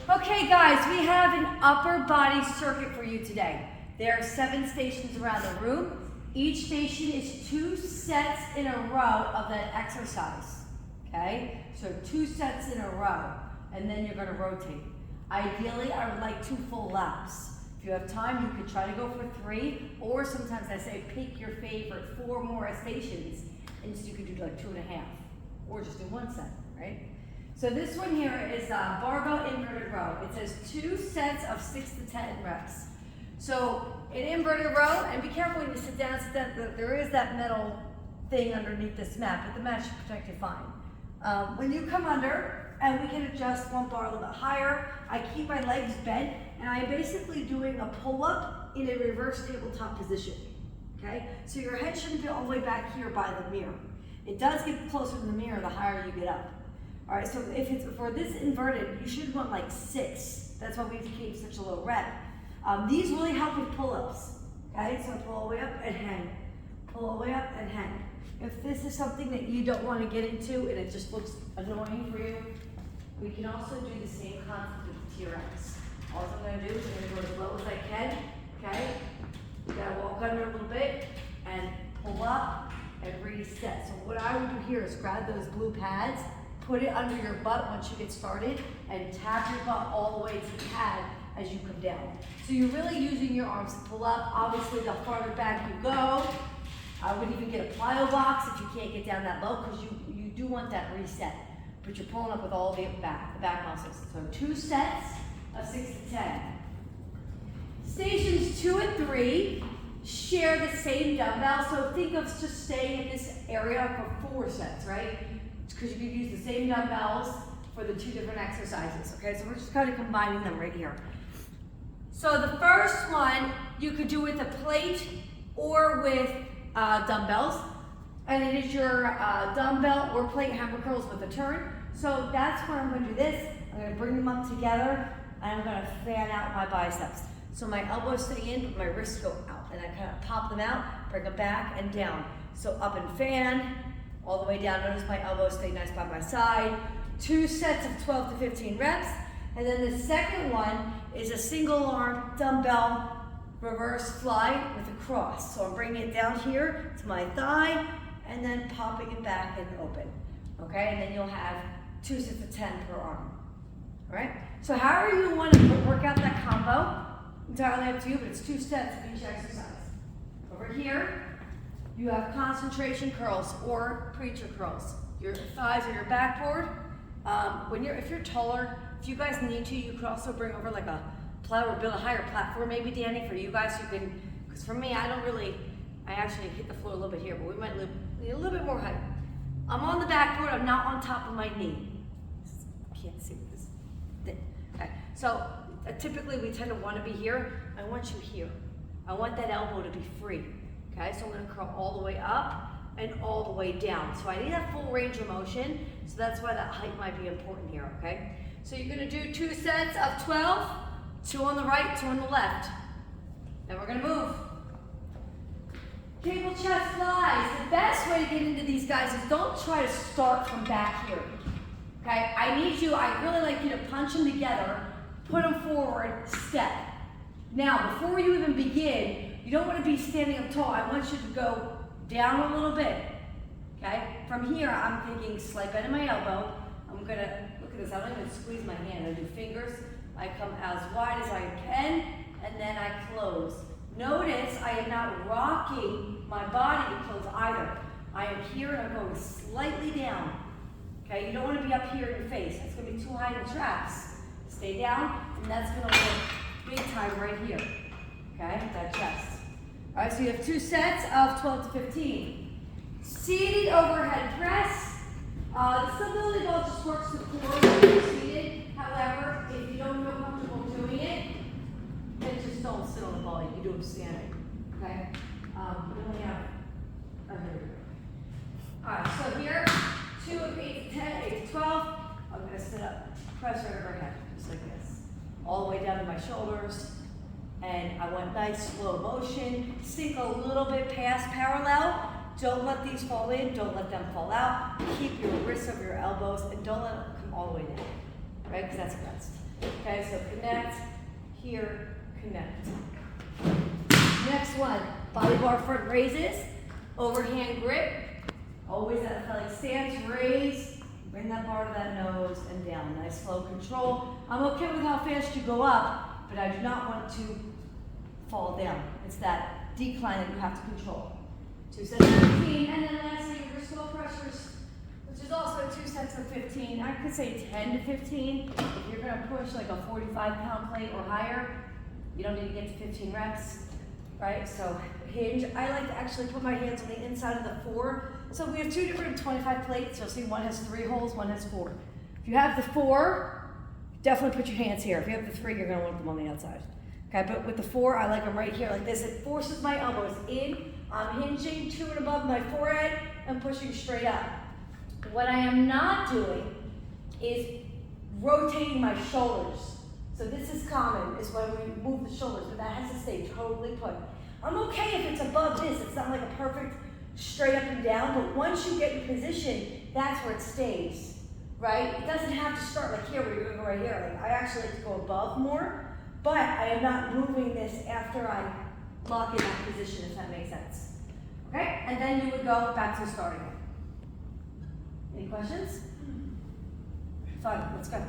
Okay guys, we have an upper body circuit for you today. There are 7 stations around the room. Each station is 2 sets in a row of that exercise. Okay, so 2 sets in a row, and then you're going to rotate. Ideally, I would like 2 full laps. If you have time, you could try to go for 3, or sometimes I say pick your favorite 4 more stations, and so you could do like 2.5, or just do 1 set, right? So this one here is barbell inverted row. It says 2 sets of 6 to 10 reps. So an inverted row, and be careful when you sit down, there is that metal thing underneath this mat, but the mat should protect you fine. When you come under, and we can adjust one bar a little bit higher, I keep my legs bent, and I'm basically doing a pull-up in a reverse tabletop position, okay? So your head shouldn't be all the way back here by the mirror. It does get closer to the mirror the higher you get up. All right, so if it's for this inverted, you should want like 6. That's why we keep such a low rep. These really help with pull-ups, okay? So pull all the way up and hang. Pull all the way up and hang. If this is something that you don't want to get into and it just looks annoying for you, we can also do the same concept with T-Rex. All I'm going to do is I'm going to go as low as I can, okay? You got to walk under a little bit and pull up and reset. So what I would do here is grab those blue pads, put it under your butt once you get started, and tap your butt all the way to the pad as you come down. So you're really using your arms to pull up. Obviously, the farther back you go, I would even get a plyo box if you can't get down that low, because you do want that reset. But you're pulling up with all the back muscles. So 2 sets of 6 to 10. Stations 2 and 3 share the same dumbbell. So think of just staying in this area for 4 sets, right? Because you could use the same dumbbells for the 2 different exercises, okay? So we're just kind of combining them right here. So the first one, you could do with a plate or with dumbbells, and it is your dumbbell or plate hammer curls with a turn. So that's where I'm going to do this. I'm going to bring them up together, and I'm going to fan out my biceps. So my elbows stay in, but my wrists go out, and I kind of pop them out, bring them back and down. So up and fan, all the way down. Notice my elbows stay nice by my side. 2 sets of 12 to 15 reps. And then the second one is a single arm dumbbell reverse fly with a cross. So I'm bringing it down here to my thigh and then popping it back and open. Okay, and then you'll have 2 sets of 10 per arm. All right, so however you want to work out that combo, entirely up to you, but it's 2 sets of each exercise. Over here, you have concentration curls or preacher curls. Your thighs are your backboard. If you're taller, if you guys need to, you could also bring over like a plyo or build a higher platform, maybe Danny, for you guys. You can, because for me, I actually hit the floor a little bit here, but we might need a little bit more height. I'm on the backboard. I'm not on top of my knee. Can't see this. Okay. So typically we tend to want to be here. I want you here. I want that elbow to be free. Okay, so I'm going to curl all the way up and all the way down. So I need that full range of motion, so that's why that height might be important here, okay? So you're going to do 2 sets of 12, 2 on the right, 2 on the left. Then we're going to move. Cable chest flies. The best way to get into these guys is don't try to start from back here, okay? I really like you to punch them together, put them forward, step. Now, before you even begin, you don't want to be standing up tall. I want you to go down a little bit, okay? From here, I'm thinking slight bend in my elbow. I'm going to, look at this, I don't even squeeze my hand. I do fingers. I come as wide as I can, and then I close. Notice I am not rocking my body to close either. I am here and I'm going slightly down, okay? You don't want to be up here in your face. That's going to be too high in the traps. Stay down, and that's going to work big time right here, okay? That chest. All right, so you have 2 sets of 12 to 15. Seated overhead press. The stability ball just works the core when you're seated. However, if you don't feel comfortable doing it, then just don't sit on the ball. You can do it standing, okay? We only have, here we go. All right, so here, 2 of 8 to 10, 8 to 12. I'm going to sit up, press right overhead, just like this. All the way down to my shoulders. And I want nice slow motion. Sink a little bit past parallel. Don't let these fall in. Don't let them fall out. Keep your wrists over your elbows and don't let them come all the way down. right? Because that's a rest. Okay, so connect, here, connect. Next one, body bar front raises, overhand grip, always that athletic stance, raise, bring that bar to that nose and down. Nice slow control. I'm okay with how fast you go up, but I do not want to fall down. It's that decline that you have to control. 2 sets of 15, and then lastly, your slow pressures, which is also 2 sets of 15. I could say 10 to 15. If you're gonna push like a 45-pound plate or higher, you don't need to get to 15 reps, right? So hinge, I like to actually put my hands on the inside of the 4. So we have 2 different 25 plates. You'll see one has 3 holes, one has 4. If you have the 4, definitely put your hands here. If you have the 3, you're gonna want them on the outside. Okay, but with the 4, I like them right here like this. It forces my elbows in. I'm hinging to and above my forehead and pushing straight up. What I am not doing is rotating my shoulders. So this is common, is when we move the shoulders, but that has to stay totally put. I'm okay if it's above this. It's not like a perfect straight up and down, but once you get in position, that's where it stays, right? It doesn't have to start like here, where you're gonna go right here. Like I actually like to go above more, but I am not moving this after I lock in that position, if that makes sense. Okay, and then you would go back to the starting one. Any questions? Fine, let's go.